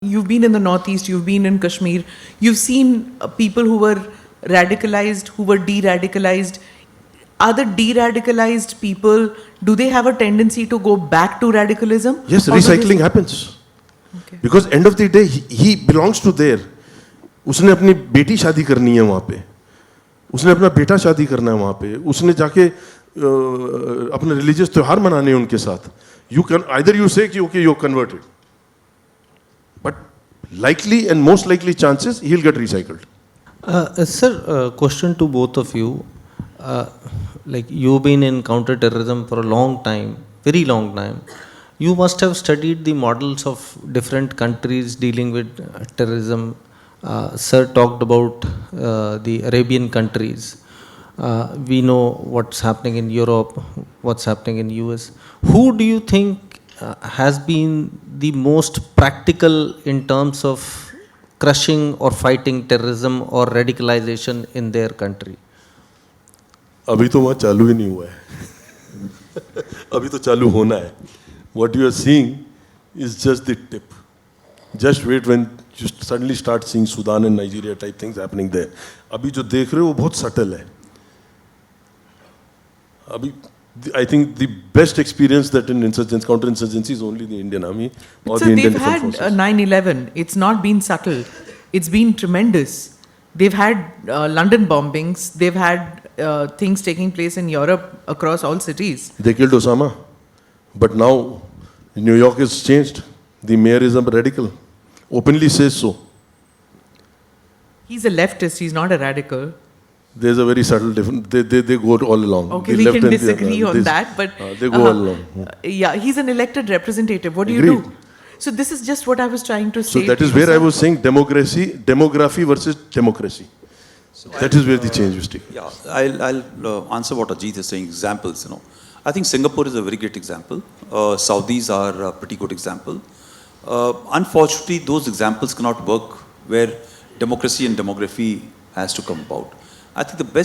You've been in the Northeast, you've been in Kashmir, you've seen people who were radicalized, who were de-radicalized. Are the de-radicalized people, do they have a tendency to go back to radicalism? Yes, Or do they- recycling happens. Okay. Because end of the day, he belongs to there. उसने अपनी बेटी शादी करनी है वहाँ पे, उसने अपना बेटा शादी करना है वहाँ पे, उसने जाके अपने रिलीजियस त्योहार मनाने हैं उनके साथ. You can either you say कि okay you're converted, but likely and most likely chances he'll get recycled. Sir, question to both of you. Like you've been in counter-terrorism for a long time, very long time. You must have studied the models of different countries dealing with terrorism. Sir talked about the Arabian countries. We know what's happening in Europe, what's happening in US. Who do you think has been the most practical in terms of crushing or fighting terrorism or radicalization in their country? अभी तो वहाँ चालू ही नहीं हुआ है. अभी तो चालू होना है. What you are seeing is just the tip. Just wait when you suddenly start seeing Sudan and Nigeria type things happening there. अभी जो देख रहे हो वो बहुत subtle है. अभी I think the best experience that in insurgents, counter-insurgency is only the Indian Army or So the Indian they've Defence had Forces. 9/11. It's not been subtle. It's been tremendous. They've had London bombings. They've had things taking place in Europe across all cities. They killed Osama, but now New York is changed. The mayor is a radical, openly says so. He's a leftist. He's not a radical. There's a very subtle difference. They go all along. Okay, The we left can and the disagree other. on that, but They go all along. yeah, he's an elected representative. What do you Agreed. do? So this is just what I was trying to So say. that to is you, where I sir. was saying demography versus democracy. That is where the change is taking. Yeah, I'll answer what Ajit is saying. Examples, I think Singapore is a very great example. Saudis are a pretty good example. Unfortunately, those examples cannot work where democracy and demography has to come about. I think the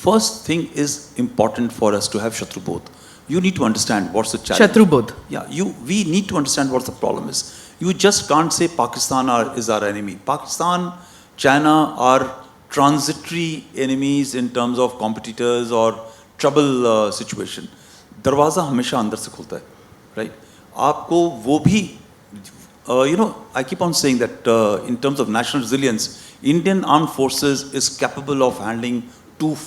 first thing is important for us to have Shatrubodh. You need to understand what's the challenge. Shatrubodh. Yeah, we need to understand what the problem is. You just can't say Pakistan is our enemy. Pakistan, China are transitory enemies in terms of competitors or trouble situation. दरवाज़ा हमेशा अंदर से खुलता है, right? आपको वो भी, I keep on saying that in terms of national resilience, Indian armed forces is capable of handling 2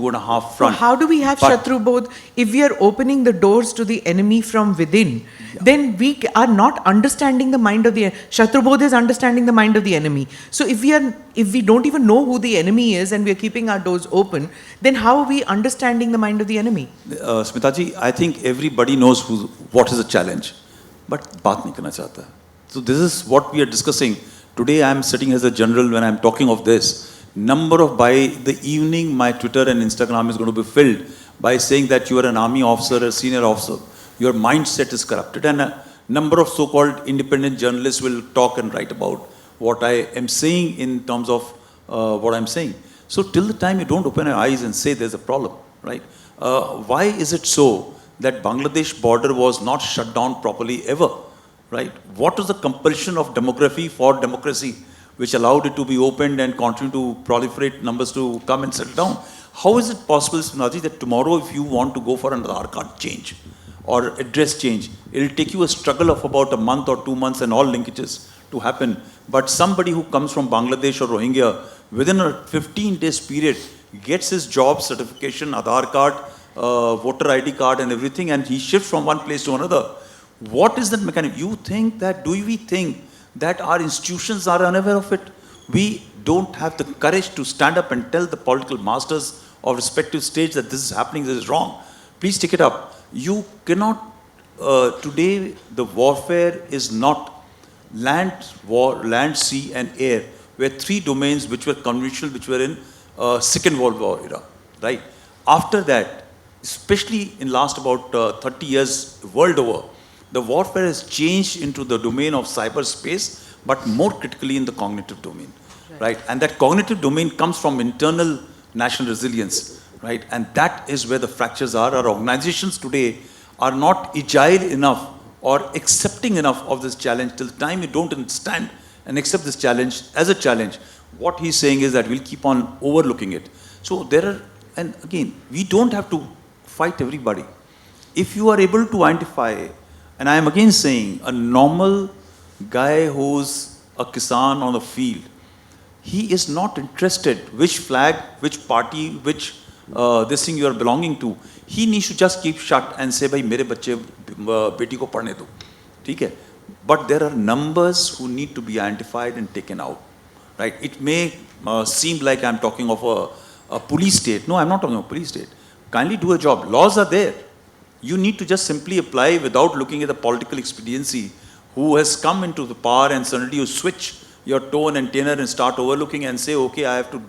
and a half front. So how do we have But- Shatrubodh if we are opening the doors to the enemy from within? Then we are not understanding the mind of the Shatrubodh is understanding the mind of the enemy. So if we don't even know who the enemy is and we are keeping our doors open, then how are we understanding the mind of the enemy? Smitaji, I think everybody knows what is the challenge, but बात नहीं करना चाहता. So this is what we are discussing. Today I am sitting as a general when I am talking of this. By the evening, my Twitter and Instagram is going to be filled by saying that you are an army officer, a senior officer. Your mindset is corrupted. And a number of so-called independent journalists will talk and write about what I am saying in terms of what I'm saying. So till the time you don't open your eyes and say there's a problem, right? Why is it so that Bangladesh border was not shut down properly ever, right? What was the compulsion of demography for democracy which allowed it to be opened and continue to proliferate numbers to come and settle down? How is it possible, Sunaji, that tomorrow if you want to go for an Aadhaar card change or address change, it will take you a struggle of about a month or 2 months and all linkages to happen. But somebody who comes from Bangladesh or Rohingya, within a 15 days period, gets his job certification, Aadhaar card, voter ID card and everything, and he shifts from one place to another. What is that mechanism? Do we think that our institutions are unaware of it? We don't have the courage to stand up and tell the political masters of respective states that this is happening, this is wrong. Please take it up. You cannot, today the warfare is not land, sea and air, were 3 domains which were conventional, which were in Second World War era, right? After that, especially in last about 30 years world over, the warfare has changed into the domain of cyberspace, but more critically in the cognitive domain, right? And that cognitive domain comes from internal national resilience, right? And that is where the fractures are. Our organizations today are not agile enough or accepting enough of this challenge. Till the time you don't understand and accept this challenge as a challenge, what he's saying is that we'll keep on overlooking it. So there are, and again, we don't have to fight everybody. If you are able to identify, and I am again saying, a normal guy who's a kisan on the field, he is not interested which flag, which party, which this thing you are belonging to. He needs to just keep shut and say, "Bhai, mere bacche beti ko padhne do." ठीक है? But there are numbers who need to be identified and taken out. Right? It may seem like I'm talking of a police state. No, I'm not talking of a police state. Kindly do a job. Laws are there. You need to just simply apply without looking at the political expediency who has come into the power, and suddenly you switch your tone and tenor and start overlooking and say, okay, I have to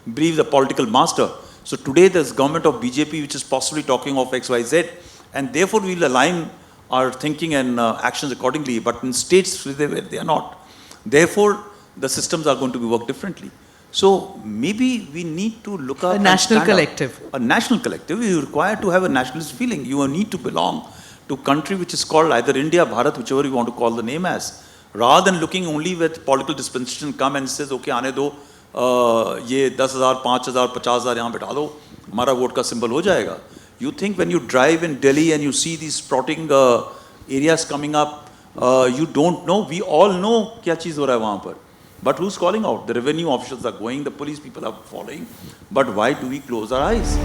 brief the political master. So today there's government of BJP which is possibly talking of XYZ, and therefore we'll align our thinking and actions accordingly. But in states where they are not, therefore the systems are going to be worked differently. So maybe we need to look up A and national stand up. collective. A national collective. You require to have a nationalist feeling. You need to belong to a country which is called either India, Bharat, whichever you want to call the name as. Rather than looking only with political dispensation, come and says, okay, आने दो, ये 10,000, 5,000, 50,000 यहाँ बैठा दो, हमारा vote का symbol हो जाएगा. You think when you drive in Delhi and you see these sprouting areas coming up, you don't know. We all know क्या चीज़ हो रहा है वहाँ पर. But who's calling out? The revenue officials are going, the police people are following. But why do we close our eyes?